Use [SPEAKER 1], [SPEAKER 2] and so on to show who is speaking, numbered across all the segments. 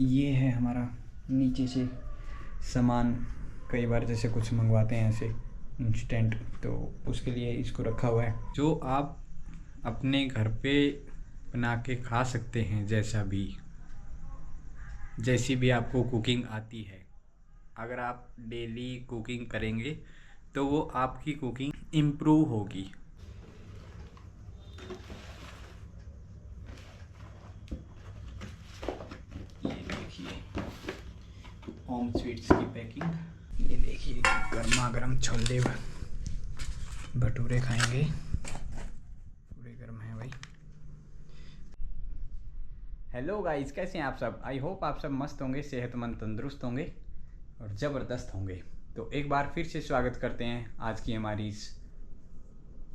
[SPEAKER 1] ये है हमारा नीचे से सामान। कई बार जैसे कुछ मंगवाते हैं ऐसे इंस्टेंट, तो उसके लिए इसको रखा हुआ है, जो आप अपने घर पे बना के खा सकते हैं। जैसी भी आपको कुकिंग आती है, अगर आप डेली कुकिंग करेंगे तो वो आपकी कुकिंग इम्प्रूव होगी। ये देखिए होम स्वीट्स की पैकिंग। ये देखिए गर्मा गर्म छोले भटूरे खाएंगे, पूरे गर्म है भाई। हेलो गाइस, कैसे हैं आप सब? आई होप आप सब मस्त होंगे, सेहतमंद, तंदुरुस्त होंगे और ज़बरदस्त होंगे। तो एक बार फिर से स्वागत करते हैं आज की हमारी इस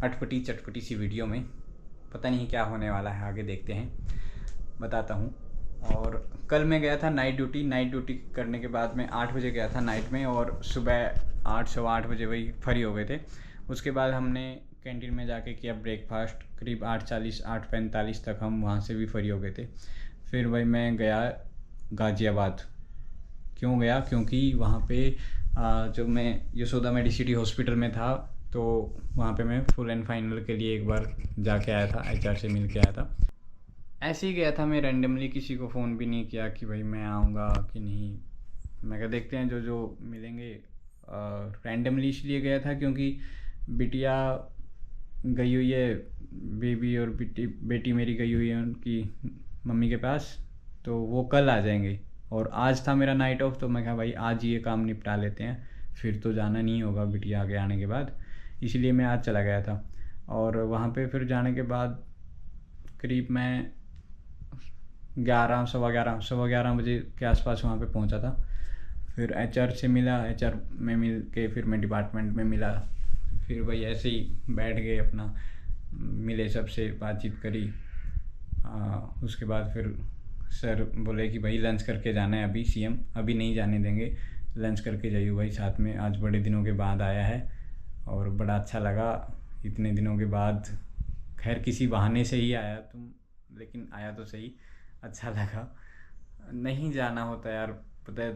[SPEAKER 1] अटपटी चटपटी सी वीडियो में। पता नहीं क्या होने वाला है, आगे देखते हैं, बताता हूँ। और कल मैं गया था नाइट ड्यूटी करने के बाद मैं 8 बजे गया था नाइट में, और सुबह 8 बजे वही फ्री हो गए थे। उसके बाद हमने कैंटीन में जाके किया ब्रेकफास्ट। करीब 8:40 8:45 तक हम वहाँ से भी फ्री हो गए थे। फिर वही मैं गया गाज़ियाबाद। क्यों गया? क्योंकि वहाँ पे जो मैं यशोदा मेडिसिटी हॉस्पिटल में था, तो वहाँ पे मैं फुल एंड फाइनल के लिए एक बार जाके आया था, एचआर से मिल के आया था। ऐसे ही गया था मैं रैंडमली, किसी को फ़ोन भी नहीं किया कि भाई मैं आऊँगा कि नहीं। मैं कहा देखते हैं जो मिलेंगे। रैंडमली इसलिए गया था क्योंकि बिटिया गई हुई है, बेबी और बेटी मेरी गई हुई है उनकी मम्मी के पास, तो वो कल आ जाएंगे। और आज था मेरा नाइट ऑफ, तो मैं कहा भाई आज ये काम निपटा लेते हैं, फिर तो जाना नहीं होगा बिटिया आगे आने के बाद। इसलिए मैं आज चला गया था। और वहाँ पे फिर जाने के बाद करीब मैं 11 सवा 11 बजे के आसपास वहाँ पे पहुँचा था। फिर एचआर से मिला, एचआर में मिल के फिर मैं डिपार्टमेंट में मिला। फिर वही ऐसे ही बैठ गए अपना, मिले, सबसे बातचीत करी। उसके बाद फिर सर बोले कि भाई लंच करके जाना है अभी, सीएम अभी नहीं जाने देंगे, लंच करके जाइए भाई साथ में, आज बड़े दिनों के बाद आया है। और बड़ा अच्छा लगा इतने दिनों के बाद। खैर किसी बहाने से ही आया तुम, लेकिन आया तो सही, अच्छा लगा। नहीं जाना होता यार, पता है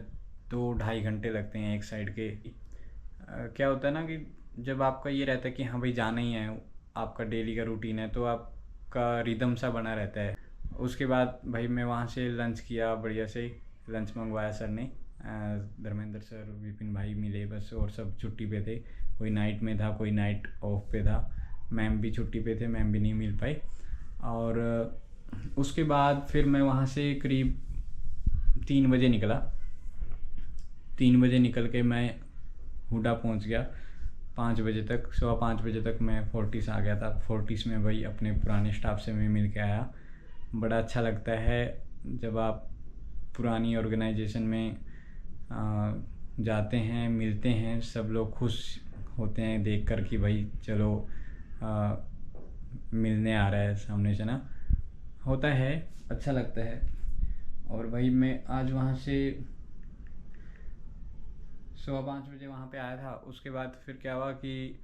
[SPEAKER 1] 2-2.5 घंटे लगते हैं एक साइड के। क्या होता है ना कि जब आपका ये रहता है कि हाँ भाई जाना ही है, आपका डेली का रूटीन है, तो आपका रिदम सा बना रहता है। उसके बाद भाई मैं वहाँ से लंच किया, बढ़िया से लंच मंगवाया सर ने। धर्मेंद्र सर, विपिन भाई मिले बस, और सब छुट्टी पे थे। कोई नाइट में था, कोई नाइट ऑफ पे था। मैम भी छुट्टी पे थे, मैम भी नहीं मिल पाई। और उसके बाद फिर मैं वहाँ से करीब 3 बजे निकला। 3 बजे निकल के मैं हुडा पहुँच गया। 5 बजे तक, 5:15 तक मैं फोर्टिस आ गया था। फोर्टिस में भाई अपने पुराने स्टाफ से मैं मिल के आया। बड़ा अच्छा लगता है जब आप पुरानी ऑर्गेनाइजेशन में जाते हैं, मिलते हैं, सब लोग खुश होते हैं देख कर कि भाई चलो मिलने आ रहा है सामने से ना, होता है, अच्छा लगता है। और भाई मैं आज वहाँ से 5:15 बजे वहाँ पे आया था। उसके बाद फिर क्या हुआ कि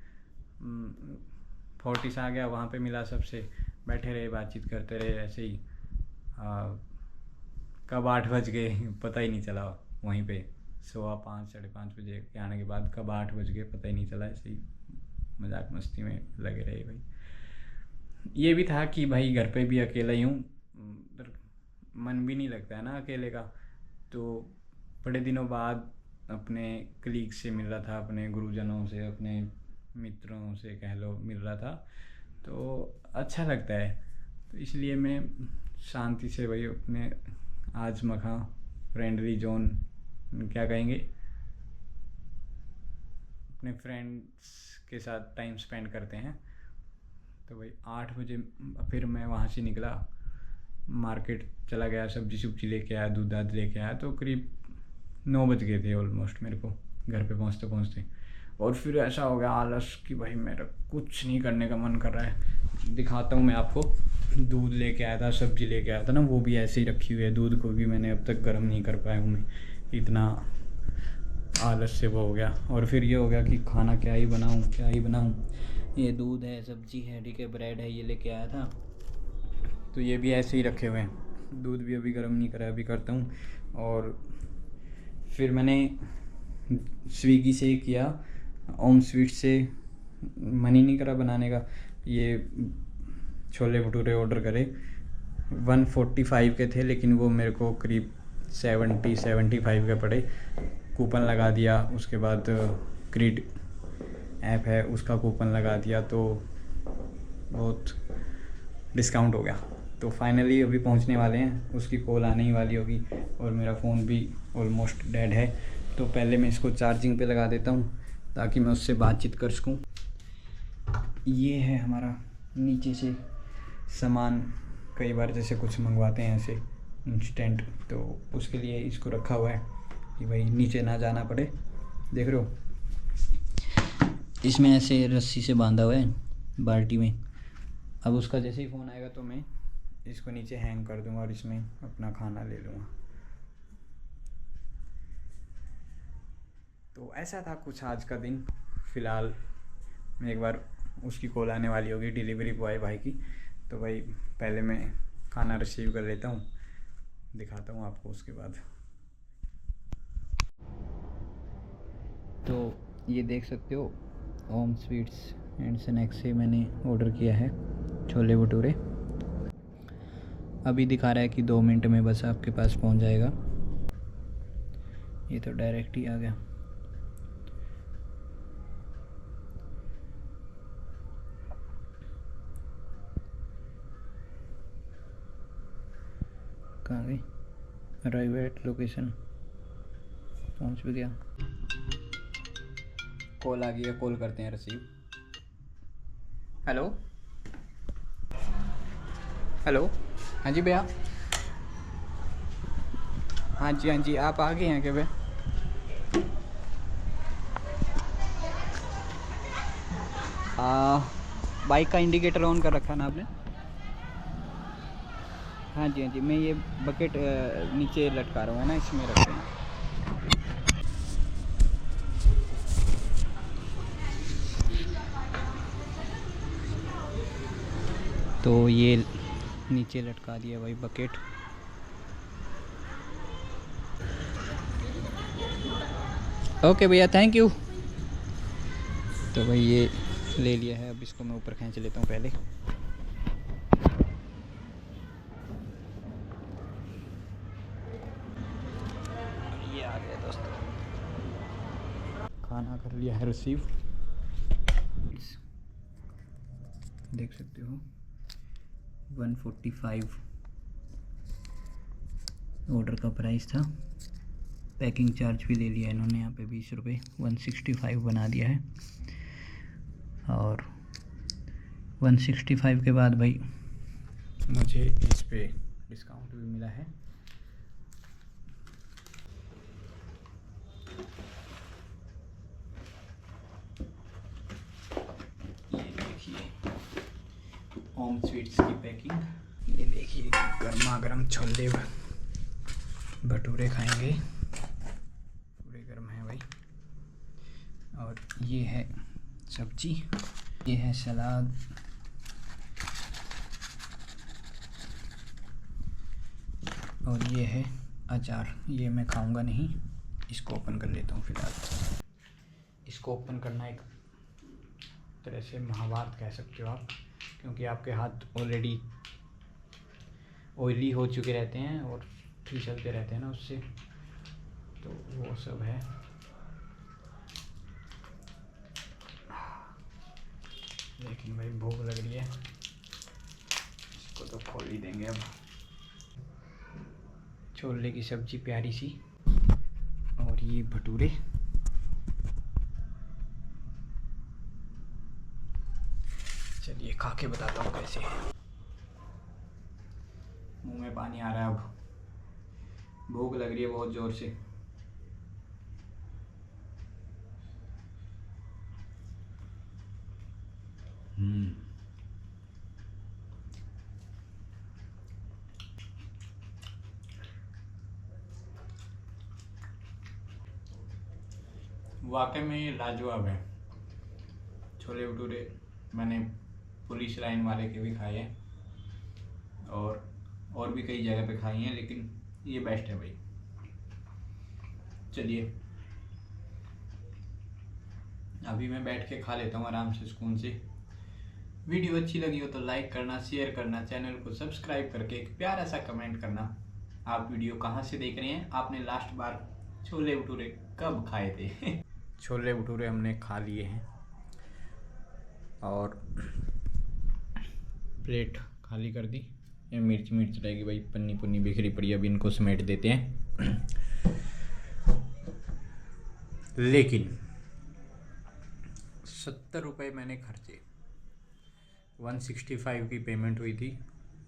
[SPEAKER 1] फोर्टिस आ गया, वहाँ पे मिला सबसे, बैठे रहे, बातचीत करते रहे ऐसे ही। कब 8 बज गए पता ही नहीं चला। वहीं पे 5:15 5:30 बजे के आने के बाद कब 8 बज गए पता ही नहीं चला। ऐसे ही मजाक मस्ती में लगे रहे भाई। ये भी था कि भाई घर पे भी अकेला ही हूँ, मन भी नहीं लगता है ना अकेले का। तो बड़े दिनों बाद अपने कलीग से मिल रहा था, अपने गुरुजनों से, अपने मित्रों से कह लो, मिल रहा था, तो अच्छा लगता है। तो इसलिए मैं शांति से भाई अपने आज मखा फ्रेंडली जोन, क्या कहेंगे, अपने फ्रेंड्स के साथ टाइम स्पेंड करते हैं। तो भाई 8 बजे फिर मैं वहाँ से निकला, मार्केट चला गया, सब्जी सुब्जी लेके आया, दूध दाद लेके आया। तो करीब 9 बज गए थे ऑलमोस्ट मेरे को घर पे पहुँचते पहुँचते। और फिर ऐसा हो गया आलस कि भाई मेरा कुछ नहीं करने का मन कर रहा है। दिखाता हूँ मैं आपको, दूध लेके आया था, सब्जी लेके आया था ना, वो भी ऐसे ही रखी हुई है। दूध को भी मैंने अब तक गर्म नहीं कर पाया हूँ मैं, इतना आलस से वो हो गया। और फिर ये हो गया कि खाना क्या ही बनाऊँ। ये दूध है, सब्जी है, ठीक है, ब्रेड है, ये लेके आया था, तो ये भी ऐसे ही रखे हुए हैं। दूध भी अभी गर्म नहीं करा, अभी करता हूँ। और फिर मैंने स्विगी से किया, ओम स्वीट से मन ही नहीं करा बनाने का। ये छोले भटूरे ऑर्डर करे, 145 के थे, लेकिन वो मेरे को करीब 75 के पड़े। कूपन लगा दिया, उसके बाद क्रीड ऐप है उसका कूपन लगा दिया, तो बहुत डिस्काउंट हो गया। तो फाइनली अभी पहुंचने वाले हैं, उसकी कॉल आने ही वाली होगी। और मेरा फ़ोन भी ऑलमोस्ट डेड है, तो पहले मैं इसको चार्जिंग पे लगा देता हूँ ताकि मैं उससे बातचीत कर सकूँ। ये है हमारा नीचे से सामान, कई बार जैसे कुछ मंगवाते हैं ऐसे इंस्टेंट, तो उसके लिए इसको रखा हुआ है कि भाई नीचे ना जाना पड़े। देख रहे हो, इसमें ऐसे रस्सी से बांधा हुआ है बाल्टी में। अब उसका जैसे ही फ़ोन आएगा तो मैं इसको नीचे हैंग कर दूंगा और इसमें अपना खाना ले लूँगा। तो ऐसा था कुछ आज का दिन। फ़िलहाल मैं एक बार उसकी कॉल आने वाली होगी, डिलीवरी बॉय भाई की, तो भाई पहले मैं खाना रिसीव कर लेता हूँ, दिखाता हूँ आपको उसके बाद। तो ये देख सकते हो, ओम स्वीट्स एंड स्नैक्स से मैंने ऑर्डर किया है छोले भटूरे। अभी दिखा रहा है कि 2 मिनट में बस आपके पास पहुँच जाएगा। ये तो डायरेक्ट ही आ गया। कहाँ गई? अराइव एट लोकेशन, पहुँच भी गया। कॉल आ गई है, कॉल करते हैं रिसीव। हेलो हेलो, हाँ जी भैया। हाँ जी आप आ गए हैं क्या भैया? बाइक का इंडिकेटर ऑन कर रखा है ना आपने? हाँ जी, मैं ये बकेट नीचे लटका रहा हूँ, है ना, इसमें रखते हैं। तो ये नीचे लटका दिया भाई बकेट। ओके भैया, थैंक यू। तो भाई ये ले लिया है, अब इसको मैं ऊपर खींच लेता हूँ पहले। ये आ गया दोस्तों, खाना कर लिया है रिसीव। देख सकते हो 145 ऑर्डर का प्राइस था। पैकिंग चार्ज भी ले लिया इन्होंने यहाँ पे 20 रुपये, 165 बना दिया है। और 165 के बाद भाई मुझे इस पे डिस्काउंट भी मिला है। ये देखिए ओम स्वीट्स की पैकिंग। ये देखिए गर्मा गर्म छोले भटूरे खाएंगे, पूरे गर्म है भाई। और ये है सब्जी, ये है सलाद, और ये है अचार। ये मैं खाऊंगा नहीं, इसको ओपन कर लेता हूँ फिलहाल। इसको ओपन करना एक तरह से महाभारत कह सकते हो आप, क्योंकि आपके हाथ ऑलरेडी ऑयली हो चुके रहते हैं और फिसलते रहते हैं ना उससे, तो वो सब है। लेकिन भाई भूख लग रही है, इसको तो खोल ही देंगे अब। छोले की सब्जी प्यारी सी, और ये भटूरे। चलिए खा के बताता हूँ कैसे है। मुंह में पानी आ रहा है, अब भूख लग रही है बहुत ज़ोर से। वाकई में ये लाजवाब है। छोले भटूरे मैंने पुलिस लाइन वाले के भी खाए हैं, और और भी कई जगह पे खाई हैं, लेकिन ये बेस्ट है भाई। चलिए अभी मैं बैठ के खा लेता हूँ आराम से, सुकून से। वीडियो अच्छी लगी हो तो लाइक करना, शेयर करना, चैनल को सब्सक्राइब करके एक प्यारा सा कमेंट करना। आप वीडियो कहाँ से देख रहे हैं, आपने लास्ट बार छोले भटूरे कब खाए थे? छोले भटूरे हमने खा लिए हैं और प्लेट खाली कर दी। ये मिर्च रहेगी भाई, पन्नी पुन्नी बिखरी पड़ी, अभी इनको समेट देते हैं। लेकिन 70 रुपये मैंने खर्चे, 165 की पेमेंट हुई थी,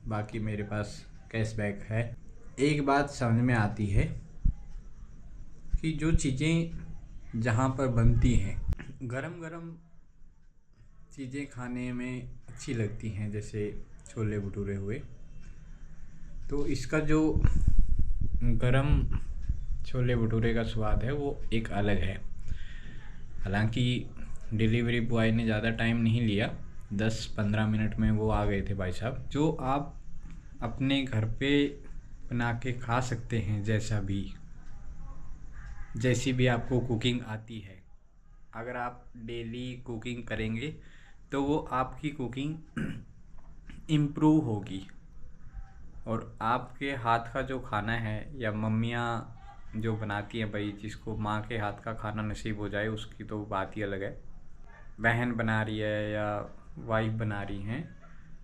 [SPEAKER 1] बाकी मेरे पास कैशबैक है। एक बात समझ में आती है कि जो चीज़ें जहाँ पर बनती हैं गरम गरम चीज़ें खाने में अच्छी लगती हैं, जैसे छोले भटूरे हुए, तो इसका जो गरम छोले भटूरे का स्वाद है वो एक अलग है। हालांकि डिलीवरी बॉय ने ज़्यादा टाइम नहीं लिया, 10-15 मिनट में वो आ गए थे भाई साहब। जो आप अपने घर पे बना के खा सकते हैं, जैसी भी आपको कुकिंग आती है, अगर आप डेली कुकिंग करेंगे तो वो आपकी कुकिंग इम्प्रूव होगी। और आपके हाथ का जो खाना है, या मम्मियाँ जो बनाती हैं भाई, जिसको माँ के हाथ का खाना नसीब हो जाए उसकी तो बात ही अलग है। बहन बना रही है या वाइफ बना रही हैं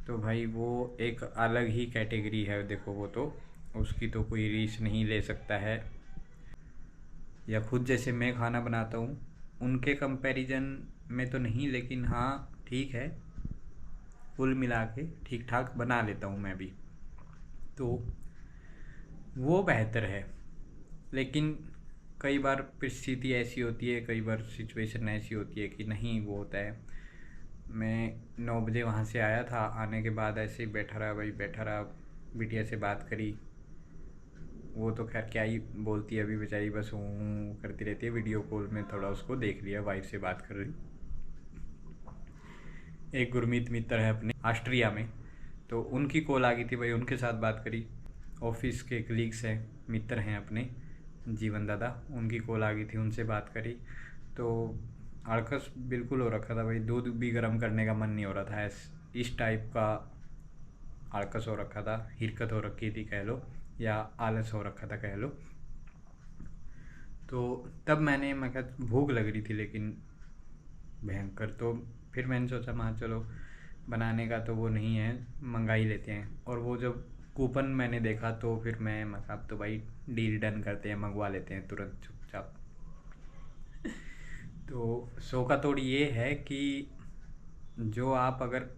[SPEAKER 1] तो भाई वो एक अलग ही कैटेगरी है। देखो वो तो, उसकी तो कोई रीस नहीं ले सकता है। या खुद जैसे मैं खाना बनाता हूँ, उनके कंपैरिजन में तो नहीं, लेकिन हाँ ठीक है, कुल मिला के ठीक ठाक बना लेता हूँ मैं भी, तो वो बेहतर है। लेकिन कई बार परिस्थिति ऐसी होती है, कई बार सिचुएशन ऐसी होती है कि नहीं वो होता है। मैं 9 बजे वहाँ से आया था, आने के बाद ऐसे ही बैठा रहा भाई, बैठा रहा, बिटिया से बात करी। वो तो खैर क्या ही बोलती है अभी बेचारी, बस हूँ करती रहती है। वीडियो कॉल में थोड़ा उसको देख लिया, वाइफ से बात कर रही। एक गुरमीत मित्र है अपने ऑस्ट्रिया में, तो उनकी कॉल आ गई थी भाई, उनके साथ बात करी। ऑफिस के कलीग्स हैं, मित्र हैं अपने, जीवन दादा, उनकी कॉल आ गई थी, उनसे बात करी। तो अड़कस बिल्कुल हो रखा था भाई, दूध भी गर्म करने का मन नहीं हो रहा था, इस टाइप का अड़कस हो रखा था, हिरकत हो रखी थी कह लो, या आलस हो रखा था कह लो। तो तब मैं क्या भूख लग रही थी लेकिन भयंकर, तो फिर मैंने सोचा मैं चलो बनाने का तो वो नहीं है, मंगा ही लेते हैं। और वो जब कूपन मैंने देखा तो फिर मैं अब तो भाई डील डन करते हैं, मंगवा लेते हैं तुरंत चुपचाप। तो सौ का तोड़ ये है कि जो आप अगर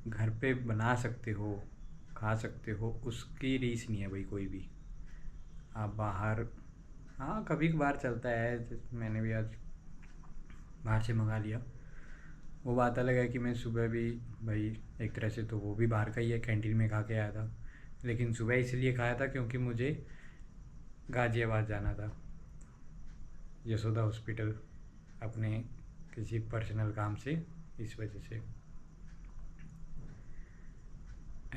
[SPEAKER 1] घर पे बना सकते हो, खा सकते हो, उसकी रीस नहीं है भाई कोई भी। आप बाहर, हाँ कभी कभार चलता है, मैंने भी आज बाहर से मंगा लिया, वो बात अलग है कि मैं सुबह भी भाई एक तरह से तो वो भी बाहर का ही है, कैंटीन में खा के आया था। लेकिन सुबह इसलिए खाया था क्योंकि मुझे गाज़ियाबाद जाना था, यशोदा हॉस्पिटल, अपने किसी पर्सनल काम से, इस वजह से।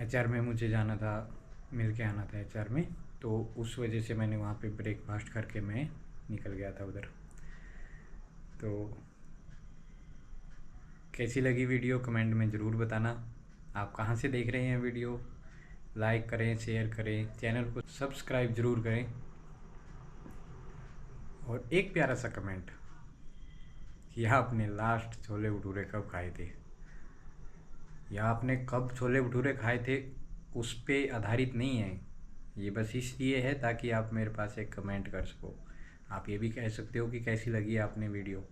[SPEAKER 1] HR में मुझे जाना था, मिल के आना था HR में, तो उस वजह से मैंने वहाँ पे ब्रेकफास्ट करके मैं निकल गया था उधर। तो कैसी लगी वीडियो कमेंट में ज़रूर बताना। आप कहाँ से देख रहे हैं वीडियो, लाइक करें, शेयर करें, चैनल को सब्सक्राइब ज़रूर करें, और एक प्यारा सा कमेंट कि आपने लास्ट छोले भटूरे कब खाए थे, या आपने कब छोले भटूरे खाए थे, उस पे आधारित नहीं है ये, बस इसलिए है ताकि आप मेरे पास एक कमेंट कर सको। आप ये भी कह सकते हो कि कैसी लगी आपने वीडियो।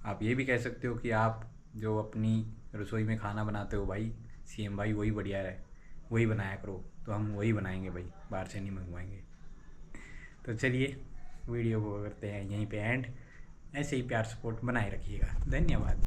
[SPEAKER 1] आप ये भी कह सकते हो कि आप जो अपनी रसोई में खाना बनाते हो भाई, CM भाई वही बढ़िया है, वही बनाया करो, तो हम वही बनाएंगे भाई, बाहर से नहीं मंगवाएंगे। तो चलिए वीडियो को करते हैं यहीं पे एंड। ऐसे ही प्यार सपोर्ट बनाए रखिएगा। धन्यवाद।